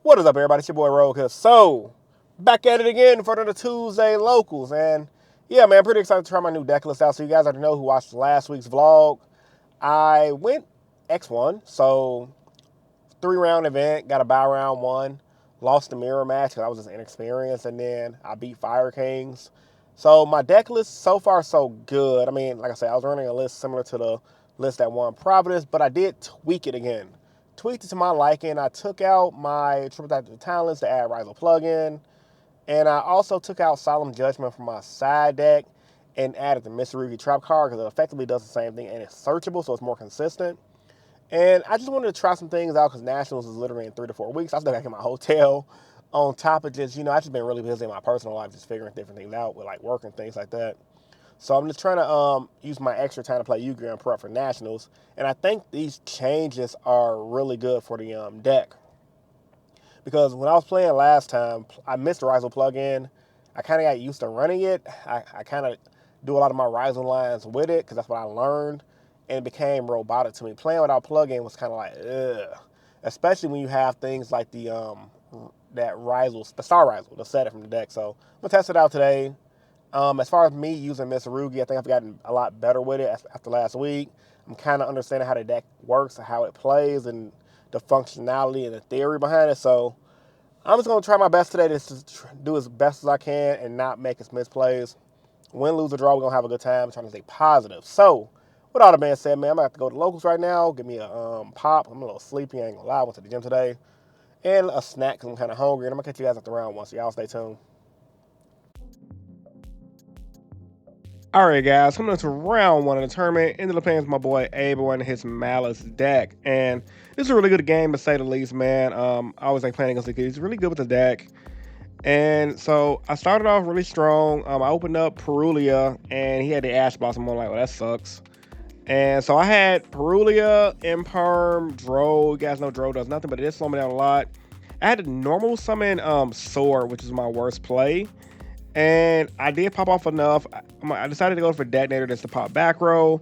What is up, everybody? It's your boy Rogue. So, back at it again for the Tuesday locals. And yeah, man, I'm pretty excited to try my new deck list out. So, you guys already know who watched last week's vlog. I went X1, so 3-round event, got a buy round one, lost the mirror match because I was just inexperienced, and then I beat Fire Kings. So, my deck list so far so good. I mean, like I said, I was running a list similar to the list that won Providence, but I did tweak it again. Tweaked it to my liking. I took out my triple active talents to add Rival plugin, and I also took out Solemn Judgment from my side deck and added the Mitsurugi Trap card because it effectively does the same thing and it's searchable, so it's more consistent. And I just wanted to try some things out because Nationals is literally in 3 to 4 weeks. I still back in my hotel. On top of just, I just been really busy in my personal life, just figuring different things out with like work and things like that. So I'm just trying to use my extra time to play Yu-Gi-Oh! And prep for Nationals. And I think these changes are really good for the deck. Because when I was playing last time, I missed the Rizel plugin. I kind of got used to running it. I kind of do a lot of my Rizel lines with it because that's what I learned. And it became robotic to me. Playing without plugin was kind of like, ugh. Especially when you have things like the that Rizel, the Star Rizel, the set it from the deck. So I'm going to test it out today. As far as me using Mitsurugi, I think I've gotten a lot better with it after last week. I'm kind of understanding how the deck works, how it plays, and the functionality and the theory behind it. So I'm just going to try my best today to do as best as I can and not make as misplays. Win, lose, or draw, we're going to have a good time. I'm trying to stay positive. So, with all that being said, man, I'm going to have to go to locals right now. Give me a pop. I'm a little sleepy. I ain't going to lie. I went to the gym today. And a snack because I'm kind of hungry. And I'm going to catch you guys at the round one. So, y'all stay tuned. All right, guys, coming into round one of the tournament. Ended up playing with my boy Abel and his Malice deck, and this is a really good game to say the least, man. I always like playing against the kids. He's really good with the deck, and so I started off really strong. I opened up Perulia, and he had the Ash Blossom. I'm like, well, that sucks. And so I had Perulia, Imperm, Dro. You guys know Dro does nothing, but it did slow me down a lot. I had a normal summon Sword, which is my worst play. And I did pop off enough. I decided to go for Detonator just to pop back row.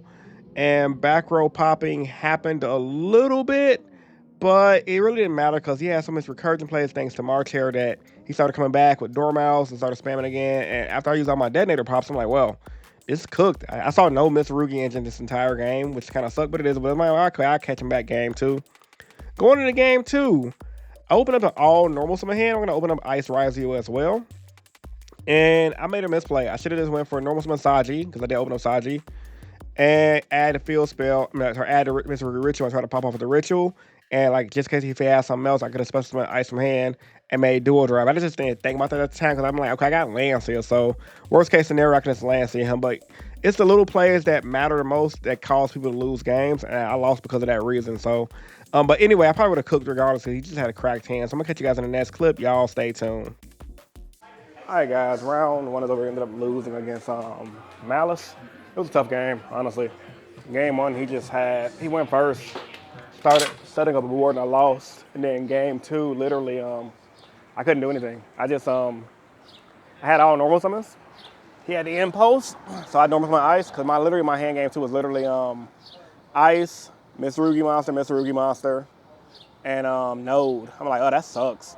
And back row popping happened a little bit, but it really didn't matter because he had so much recursion plays thanks to March Hair that he started coming back with Dormouse and started spamming again. And after I used all my Detonator pops, I'm like, well, it's cooked. I saw no Mitsurugi engine this entire game, which kind of sucked, but it is. But I'm like, okay, I'll catch him back game two. Going into game two, I opened up an all normal summon hand. I'm going to open up Ice Rizio as well. And I made a misplay. I should have just went for a normal summon Saji, because I did open up Saji. And add a field spell, add the Mr. Ritual and try to pop off with the ritual. And like just in case if he had something else, I could have special summon Ice from hand and made dual drive. I just didn't think about that at the time because I'm like, okay, I got Lance here. So worst case scenario, I can just Lance him. But it's the little plays that matter the most that cause people to lose games. And I lost because of that reason. So, but anyway, I probably would have cooked regardless because he just had a cracked hand. So I'm going to catch you guys in the next clip. Y'all stay tuned. All right, guys. Round one is over. Ended up losing against Malice. It was a tough game, honestly. Game one, he went first, started setting up a board, and I lost. And then game two, literally, I couldn't do anything. I had all normal summons. He had the impulse, so I normal summon Ice because my hand game two was literally Ice, Mitsurugi Monster, and Node. I'm like, oh, that sucks.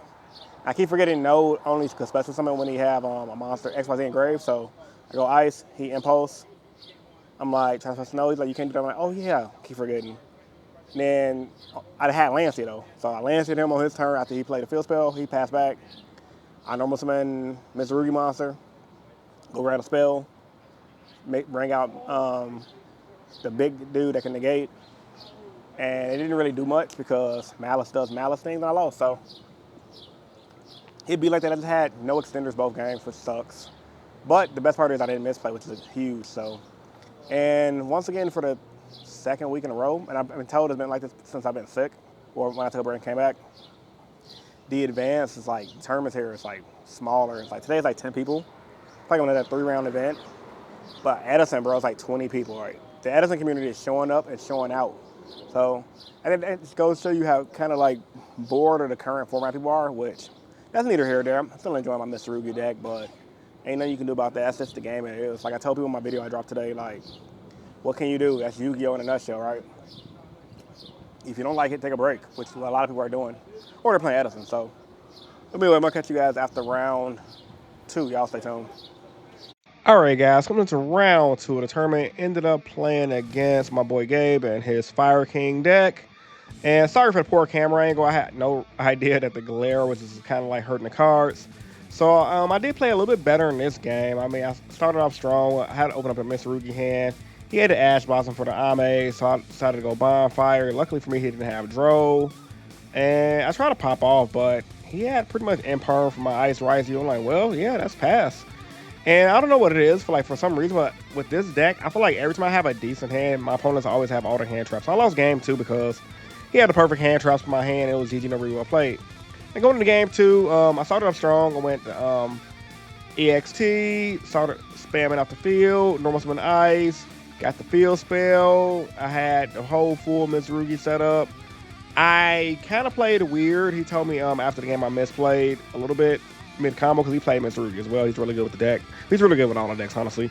I keep forgetting Node only because special summon when he have a monster XYZ engraved. So I go Ice, he Impulse. I'm like, trying to Snow. He's like, you can't do that. I'm like, oh yeah, keep forgetting. And then I had Lancey though. So I Lanceyed him on his turn after he played the field spell. He passed back. I normal summon Mitsurugi Monster. Go grab a spell. Bring out the big dude that can negate. And it didn't really do much because Malice does Malice things and I lost. So it'd be like that. I just had no extenders both games, which sucks. But the best part is I didn't misplay, which is huge. So, and once again for the second week in a row, and I've been told it's been like this since I've been sick, or when I took a break and came back. The advance is like tournaments here is like smaller. It's like today's like 10 people. It's like one of that 3-round event. But Edison, bro, it's like 20 people. Right? The Edison community is showing up and showing out. So, and it just goes to show you how kind of like bored of the current format people are, which that's neither here nor there. I'm still enjoying my Mr. Rugi deck, but ain't nothing you can do about that. That's just the game it is. Like I told people in my video I dropped today, like, what can you do? That's Yu-Gi-Oh! In a nutshell, right? If you don't like it, take a break, which a lot of people are doing. Or they're playing Edison, so I'm gonna catch you guys after round 2. Y'all stay tuned. All right, guys, coming into round 2 of the tournament. Ended up playing against my boy Gabe and his Fire King deck. And sorry for the poor camera angle. I had no idea that the glare was just kind of like hurting the cards. So I did play a little bit better in this game. I mean, I started off strong. I had to open up a Mitsurugi hand. He had the Ash Blossom for the Ame, so I decided to go Bonfire. Luckily for me, he didn't have Dro. And I tried to pop off, but he had pretty much Imperm for my Ice Rise. I'm like, well, yeah, that's pass. And I don't know what it is for some reason, but with this deck, I feel like every time I have a decent hand, my opponents always have all the hand traps. So I lost game 2 because he had the perfect hand traps for my hand. It was GG, no really well played. And going into game 2, I started off strong. I went EXT, started spamming out the field, normal summon ice, got the field spell. I had the whole full Mitsurugi set up. I kind of played weird. He told me after the game I misplayed a little bit mid combo because he played Mitsurugi as well. He's really good with the deck. He's really good with all the decks, honestly.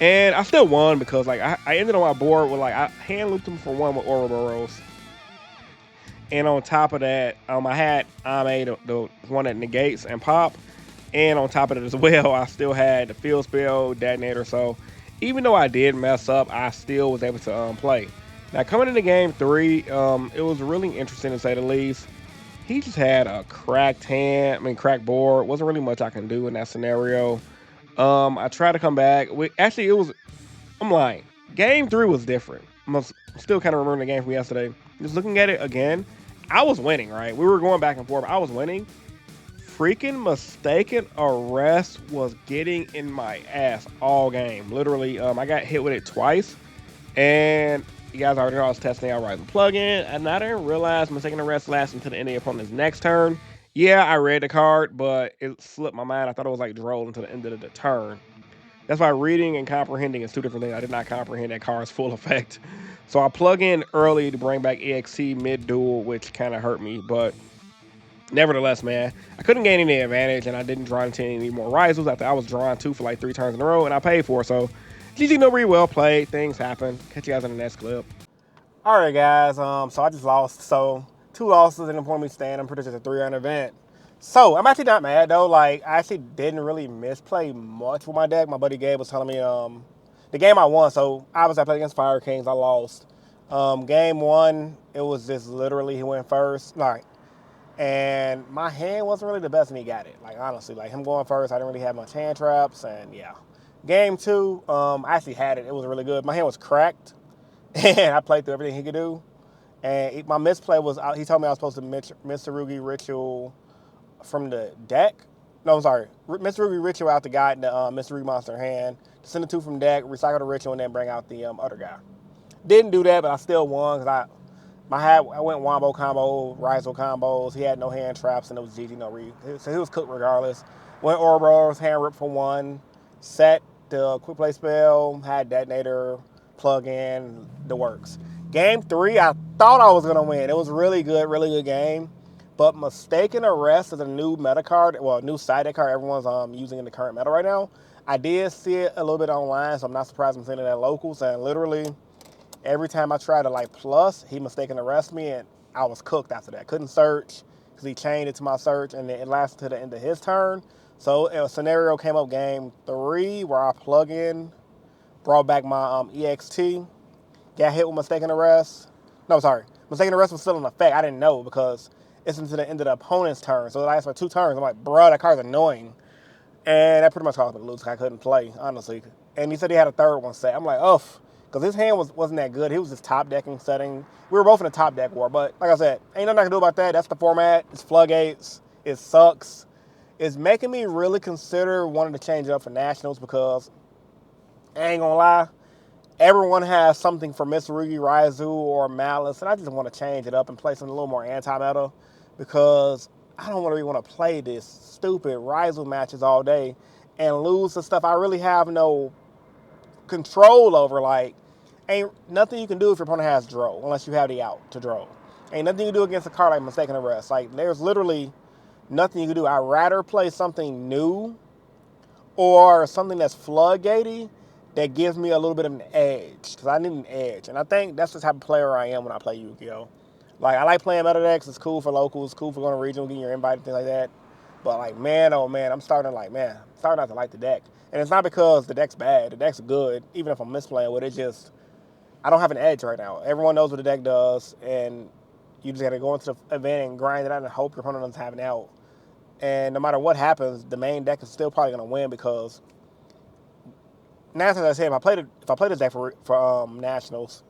And I still won because like I ended on my board with like I hand looped him for 1 with Ouroboros. And on top of that, I had Ame, the one that negates and pop. And on top of it as well, I still had the field spell, detonator. So even though I did mess up, I still was able to play. Now coming into game 3, it was really interesting to say the least. He just had a cracked hand, cracked board. Wasn't really much I can do in that scenario. I tried to come back. I'm lying. Game 3 was different. I'm still kind of remembering the game from yesterday. Just looking at it again, I was winning, right? We were going back and forth. I was winning. Freaking mistaken arrest was getting in my ass all game. Literally, I got hit with it twice. And you guys already know I was testing out Rising plugin, and I didn't realize mistaken arrest lasts until the end of the opponent's next turn. Yeah, I read the card, but it slipped my mind. I thought it was like droll until the end of the turn. That's why reading and comprehending is 2 different things. I did not comprehend that card's full effect. So I plug in early to bring back EXT mid-duel, which kind of hurt me. But nevertheless, man, I couldn't gain any advantage, and I didn't draw into any more Risals after I was drawing 2 for like 3 turns in a row, and I paid for it. So GG, nobody well played. Things happen. Catch you guys in the next clip. All right, guys. So I just lost. So 2 losses in the point me stand. I'm pretty sure it's a 3-round event. So I'm actually not mad though. Like I actually didn't really misplay much with my deck. My buddy Gabe was telling me the game I won. So obviously I played against Fire Kings. I lost. Game 1, it was just literally he went first. Like, and my hand wasn't really the best, and he got it. Like honestly, like him going first, I didn't really have much hand traps, and yeah. Game 2, I actually had it. It was really good. My hand was cracked, and I played through everything he could do. And my misplay was he told me I was supposed to Mitsurugi Ritual from the deck. No, I'm sorry. Mitsurugi Ritual out the guy in the Mitsurugi Monster hand. Send the 2 from deck, recycle the ritual, and then bring out the other guy. Didn't do that, but I still won because I went Wombo combo, Rizal combos. He had no hand traps, and it was GG no read. So he was cooked regardless. Went Ouroboros, hand rip for 1. Set the quick play spell, had detonator, plug in, the works. Game 3, I thought I was gonna win. It was really good game. But mistaken arrest is a new meta card, well, a new side deck card everyone's using in the current meta right now. I did see it a little bit online, so I'm not surprised I'm seeing it at locals. And literally, every time I tried to like plus, he mistaken arrest me, and I was cooked after that. Couldn't search because he chained it to my search, and it lasted to the end of his turn. So a scenario came up game 3 where I plug in, brought back my EXT, got hit with mistaken arrest. No, sorry. Mistaken arrest was still in effect. I didn't know because it's into the end of the opponent's turn. So it lasts for 2 turns. I'm like, bro, that card's annoying. And that pretty much caused me to lose because I couldn't play, honestly. And he said he had a 3rd one set. I'm like, oh, because his hand wasn't that good. He was just top decking setting. We were both in a top deck war. But like I said, ain't nothing I can do about that. That's the format. It's floodgates. It sucks. It's making me really consider wanting to change it up for nationals because I ain't gonna lie, everyone has something for Mitsurugi, Raizu, or Maliss, and I just want to change it up and play something a little more anti-meta because I don't really want to play this stupid Raizu matches all day and lose the stuff I really have no control over. Like, ain't nothing you can do if your opponent has draw, unless you have the out to draw. Ain't nothing you can do against a card like Mistaken Arrest. Like, there's literally nothing you can do. I'd rather play something new or something that's floodgatey that gives me a little bit of an edge, because I need an edge. And I think that's the type of player I am when I play Yugioh. Like, I like playing meta decks. It's cool for locals, cool for going to regional, getting your invite, things like that. But like, man, oh man, I'm starting not to like the deck. And it's not because the deck's bad. The deck's good, even if I'm misplaying with it. Just I don't have an edge right now. Everyone knows what the deck does, and you just got to go into the event and grind it out and hope your opponent doesn't have an out. And no matter what happens, the main deck is still probably going to win because now, as I said, if I play this deck for nationals,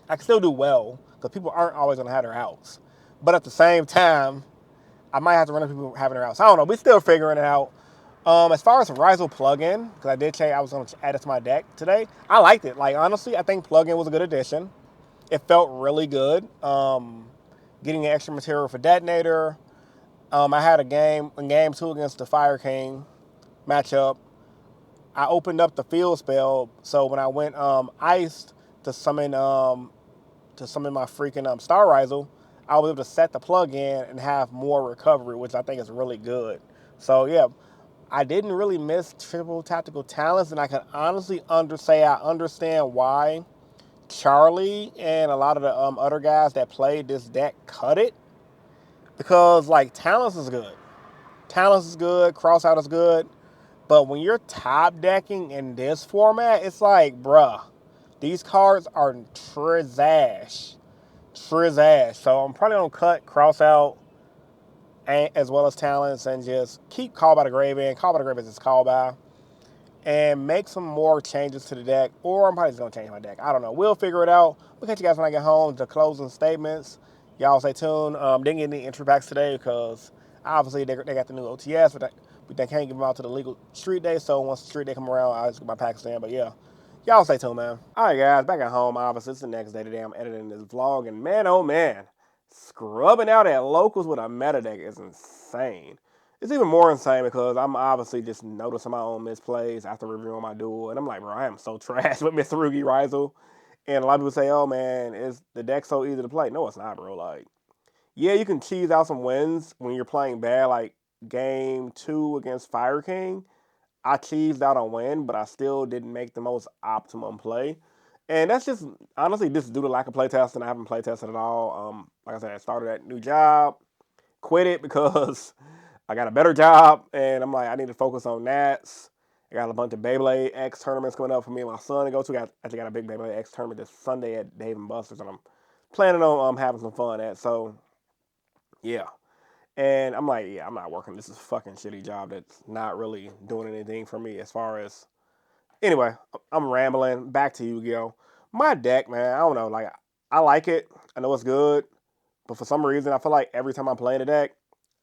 I can still do well because people aren't always going to have their outs. But at the same time, I might have to run into people having their outs. I don't know. We're still figuring it out. As far as Rizal plugin, because I did say I was going to add it to my deck today, I liked it. Like, honestly, I think plugin was a good addition. It felt really good. Getting extra material for detonator. I had a game in game two against the Fire King matchup. I opened up the field spell, so when I went iced to summon my freaking Star Rizal, I was able to set the plug in and have more recovery, which I think is really good. So yeah, I didn't really miss triple tactical talents, and I can honestly I understand why Charlie and a lot of the other guys that played this deck cut it because like talents is good, crossout is good, but when you're top decking in this format, it's like, bruh, these cards are trizash. Trizash. So I'm probably gonna cut crossout as well as talents and just keep Call by the Grave in. Call by the Grave is just call by. And make some more changes to the deck, or I'm probably just gonna change my deck. I don't know. We'll figure it out. We'll catch you guys when I get home. The closing statements. Y'all stay tuned. Didn't get any entry packs today because obviously they got the new OTS, but they can't give them out to the legal street day. So once the street day come around, I'll just get my packs in. But yeah, y'all stay tuned, man. All right, guys, back at home. Obviously, it's the next day today. I'm editing this vlog, and man, oh man, scrubbing out at locals with a meta deck is insane. It's even more insane because I'm obviously just noticing my own misplays after reviewing my duel, and I'm like, bro, I am so trash with Mr. Rugi Rizel. And a lot of people say, oh man, is the deck so easy to play? No, it's not, bro. Like, yeah, you can cheese out some wins when you're playing bad, like game two against Fire King. I cheesed out a win, but I still didn't make the most optimum play. And that's just honestly just due to lack of playtesting. I haven't playtested at all. Like I said, I started that new job, quit it because I got a better job, and I'm like, I need to focus on Nats. I got a bunch of Beyblade X tournaments coming up for me and my son to go to. I actually got a big Beyblade X tournament this Sunday at Dave and Buster's, and I'm planning on having some fun at. So yeah, and I'm like, yeah, I'm not working. This is a fucking shitty job that's not really doing anything for me as far as. Anyway, I'm rambling. Back to Yu-Gi-Oh. My deck, man, I don't know. Like, I like it. I know it's good, but for some reason, I feel like every time I play the deck,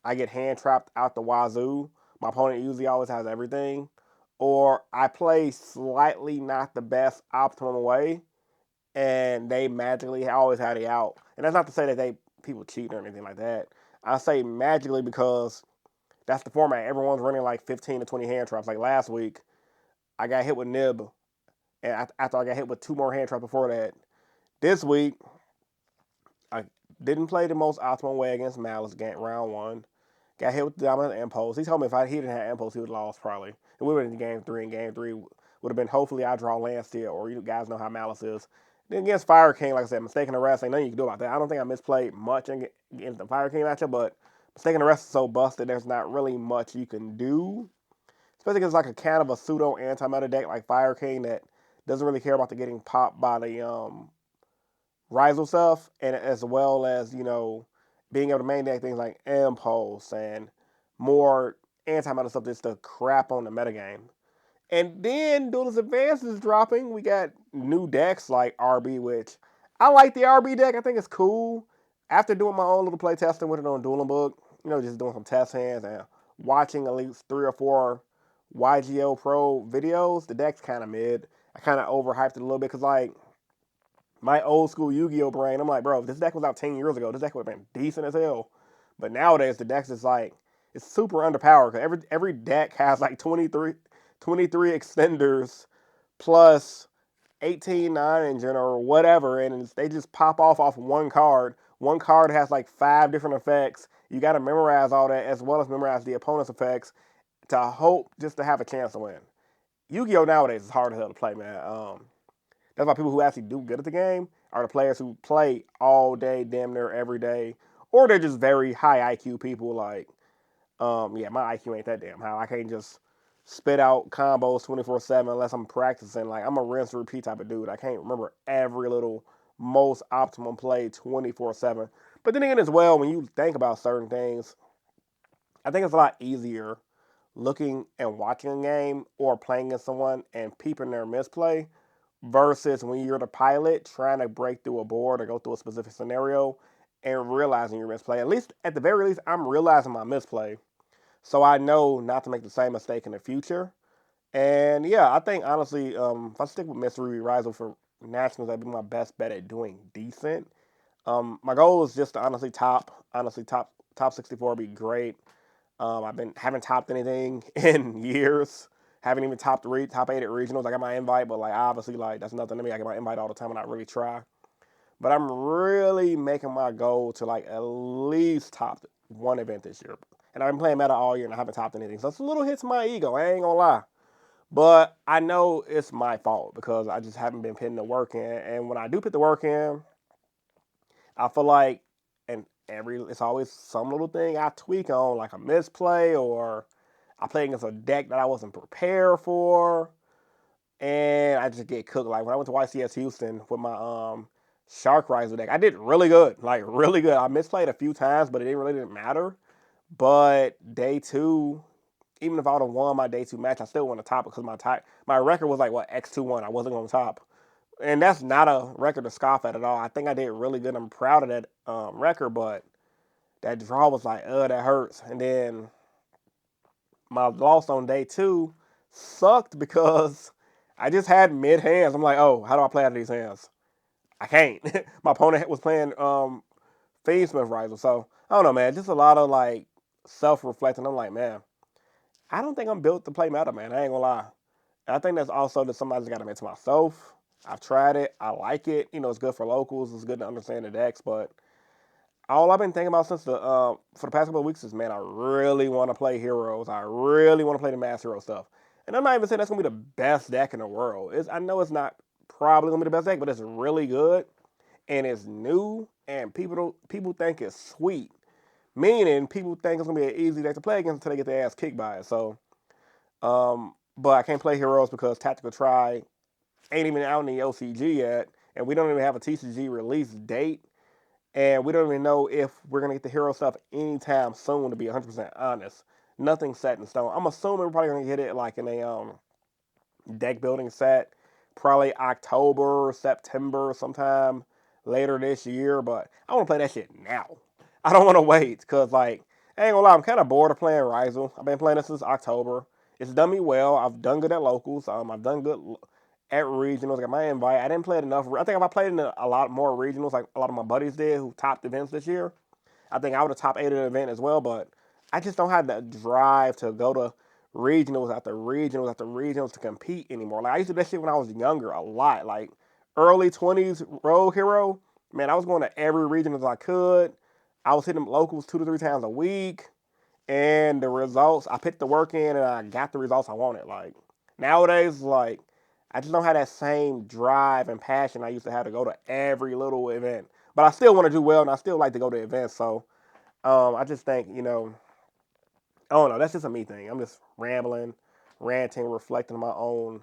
I get hand trapped out the wazoo. My opponent usually always has everything, or I play slightly not the best optimum way, and they magically always have the out. And that's not to say that people cheat or anything like that. I say magically because that's the format. Everyone's running like 15 to 20 hand traps. Like last week, I got hit with Nib, and after I got hit with two more hand traps before that. This week, I didn't play the most optimal way against Maliss round one. Got hit with the dominant impulse. He told me if he didn't have impulse, he would have lost probably. It would have been in game three, and game three would have been hopefully I draw land steal, or you guys know how Malice is. Then against Fire King, like I said, mistaking arrest, ain't nothing you can do about that. I don't think I misplayed much against the Fire King matchup, but mistaking arrest is so busted, there's not really much you can do. Especially because it's like a kind of a pseudo anti-meta deck like Fire King that doesn't really care about the getting popped by the Rizal stuff, and as well as being able to main deck things like Impulse and more anti-meta stuff just to crap on the metagame. And then Duelist Advances dropping. We got new decks like RB, which I like the RB deck. I think it's cool. After doing my own little play testing with it on Dueling Book, just doing some test hands and watching at least 3 or 4 YGO Pro videos, the deck's kind of mid. I kind of overhyped it a little bit because like my old school Yu-Gi-Oh brain, I'm like, bro, if this deck was out 10 years ago, this deck would have been decent as hell. But nowadays, the deck's just like, it's super underpowered because every deck has like 23 extenders plus 18 9-engine or whatever, and they just pop off one card. One card has like 5 different effects. You got to memorize all that as well as memorize the opponent's effects to hope just to have a chance to win. Yu-Gi-Oh nowadays is hard as hell to play, man. That's why people who actually do good at the game are the players who play all day, damn near every day, or they're just very high IQ people. Like Yeah, my IQ ain't that damn high. I can't just spit out combos 24/7 unless I'm practicing. Like I'm a rinse and repeat type of dude. I can't remember every little most optimum play 24/7. But then again, as well, when you think about certain things, I think it's a lot easier looking and watching a game or playing against someone and peeping their misplay versus when you're the pilot trying to break through a board or go through a specific scenario and realizing your misplay. At least, at the very least, I'm realizing my misplay. So I know not to make the same mistake in the future. And yeah, I think honestly, if I stick with Mystery Rival for Nationals, that'd be my best bet at doing decent. My goal is just to honestly top 64 would be great. I've been haven't topped anything in years. Haven't even top 8 at regionals. I got my invite, but like obviously like that's nothing to me. I get my invite all the time and I really try. But I'm really making my goal to like at least top one event this year. And I've been playing meta all year and I haven't topped anything. So it's a little hits my ego. I ain't gonna lie. But I know it's my fault because I just haven't been putting the work in. And when I do put the work in, I feel like and every it's always some little thing I tweak on, like a misplay or I play against a deck that I wasn't prepared for, and I just get cooked. Like when I went to YCS Houston with my Shark Riser deck, I did really good, like really good. I misplayed a few times, but it didn't matter. But day two, even if I would have won my day two match, I still won the top because my record was like what X2-1. I wasn't on top, and that's not a record to scoff at all. I think I did really good. I'm proud of that record, but that draw was like, that hurts. And then my loss on day two sucked because I just had mid hands. I'm like, oh, how do I play out of these hands? I can't. My opponent was playing Fiend Smith Riser, so I don't know, man. Just a lot of like self reflecting. I'm like, man, I don't think I'm built to play meta, man. I ain't gonna lie. And I think that's also that somebody's got to admit to myself. I've tried it. I like it. You know, it's good for locals. It's good to understand the decks, but all I've been thinking about since the for the past couple of weeks is, man, I really want to play heroes. I really want to play the mass hero stuff. And I'm not even saying that's gonna be the best deck in the world. I know it's not probably gonna be the best deck, but it's really good and it's new and people think it's sweet. Meaning people think it's gonna be an easy deck to play against until they get their ass kicked by it. So, but I can't play heroes because Tactical Try ain't even out in the OCG yet, and we don't even have a TCG release date. And we don't even know if we're gonna get the hero stuff anytime soon. To be 100% honest, nothing's set in stone. I'm assuming we're probably gonna get it like in a deck building set, probably October, September, sometime later this year. But I want to play that shit now. I don't want to wait because like I ain't gonna lie, I'm kind of bored of playing Rizal. I've been playing this since October. It's done me well. I've done good at locals. I've done good at regionals. I got my invite. I didn't play it enough. I think if I played in a lot more regionals, like a lot of my buddies did, who topped events this year, I think I would have top 8 at the event as well. But I just don't have the drive to go to regionals after regionals after regionals to compete anymore. Like I used to do that shit when I was younger a lot. Like early 20s road hero, man, I was going to every region as I could. I was hitting locals 2 to 3 times a week. And the results, I put the work in and I got the results I wanted. Like nowadays, like I just don't have that same drive and passion I used to have to go to every little event. But I still want to do well and I still like to go to events. So I just think, I don't know, that's just a me thing. I'm just rambling, ranting, reflecting on my own,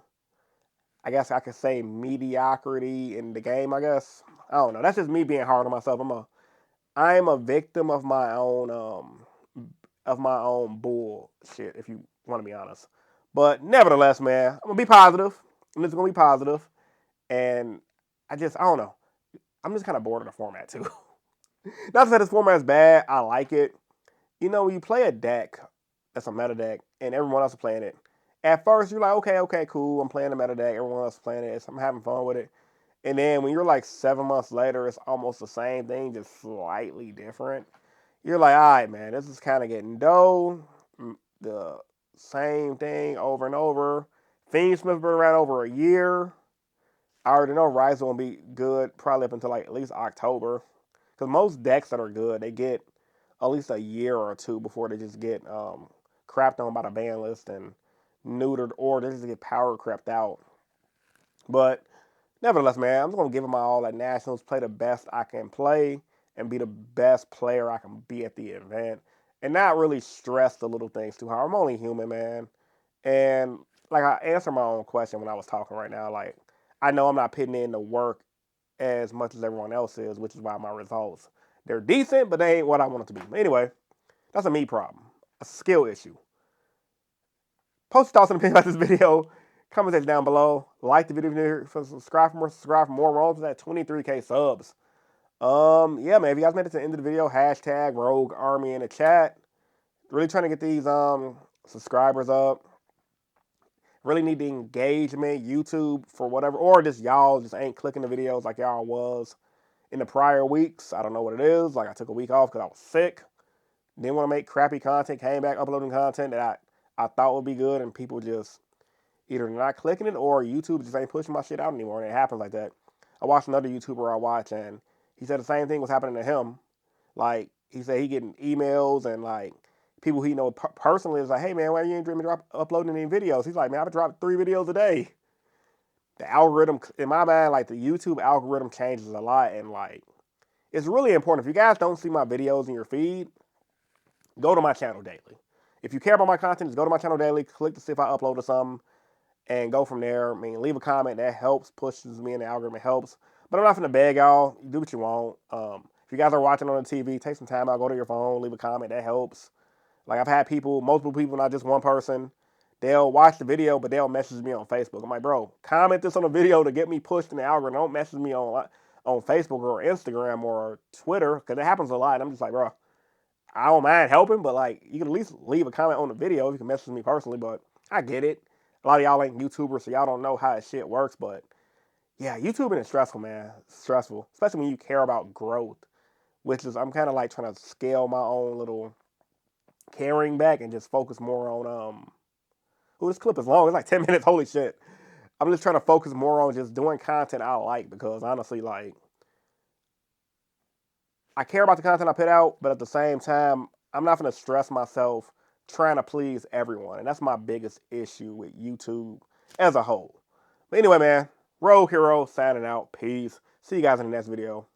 I guess I could say mediocrity in the game, I guess. I don't know. That's just me being hard on myself. I'm a victim of my own bullshit, if you want to be honest. But nevertheless, man, I'm gonna be positive. I'm just gonna be positive, and I don't know. I'm just kind of bored of the format too. Not to say this format is bad. I like it. When you play a deck that's a meta deck and everyone else is playing it, at first you're like, okay, cool. I'm playing a meta deck. Everyone else is playing it. I'm having fun with it. And then when you're like 7 months later, it's almost the same thing, just slightly different. You're like, all right, man, this is kind of getting dull. The same thing over and over. Fiend Smith been around over a year. I already know Rise will be good probably up until like at least October. Because most decks that are good, they get at least a year or two before they just get crapped on by the ban list and neutered, or they just get power crept out. But nevertheless, man, I'm just gonna give it my all at nationals, play the best I can play, and be the best player I can be at the event. and not really stress the little things too hard. I'm only human, man. And like I answer my own question when I was talking right now. Like I know I'm not putting in the work as much as everyone else is, which is why my results they're decent, but they ain't what I want it to be. Anyway, that's a me problem, a skill issue. Post your thoughts and opinions about this video. Comment section down below. Like the video, subscribe for more. We're almost at 23K subs. Yeah, man. If you guys made it to the end of the video, hashtag Rogue Army in the chat. Really trying to get these subscribers up. Really need the engagement. YouTube for whatever, or just y'all just ain't clicking the videos like y'all was in the prior weeks. I don't know what it is. Like I took a week off because I was sick. Didn't want to make crappy content. Came back uploading content that I thought would be good, and people just either not clicking it or YouTube just ain't pushing my shit out anymore. And it happens like that. I watched another YouTuber I watch, and he said the same thing was happening to him. Like he said, he getting emails and like people he know personally is like, hey man, why you ain't uploading any videos? He's like, man, I've dropped 3 videos a day. The algorithm, in my mind, like the YouTube algorithm changes a lot, and like it's really important. If you guys don't see my videos in your feed, go to my channel daily. If you care about my content, just go to my channel daily, click to see if I uploaded something, and go from there. I mean, leave a comment. That helps, pushes me in the algorithm. It helps. But I'm not going to beg y'all. You do what you want. If you guys are watching on the TV, take some time out. Go to your phone. Leave a comment. That helps. Like, I've had people, multiple people, not just one person. They'll watch the video, but they'll message me on Facebook. I'm like, bro, comment this on the video to get me pushed in the algorithm. Don't message me on Facebook or Instagram or Twitter, because it happens a lot. And I'm just like, bro, I don't mind helping, but like you can at least leave a comment on the video if you can message me personally. But I get it. A lot of y'all ain't YouTubers, so y'all don't know how this shit works. But yeah, YouTubing is stressful, man. It's stressful, especially when you care about growth. Which is I'm kind of like trying to scale my own little caring back and just focus more on Oh, this clip is long. It's like 10 minutes. Holy shit. I'm just trying to focus more on just doing content I like because honestly, like I care about the content I put out, but at the same time, I'm not going to stress myself trying to please everyone. And that's my biggest issue with YouTube as a whole. But anyway, man, Rogue Hero signing out. Peace. See you guys in the next video.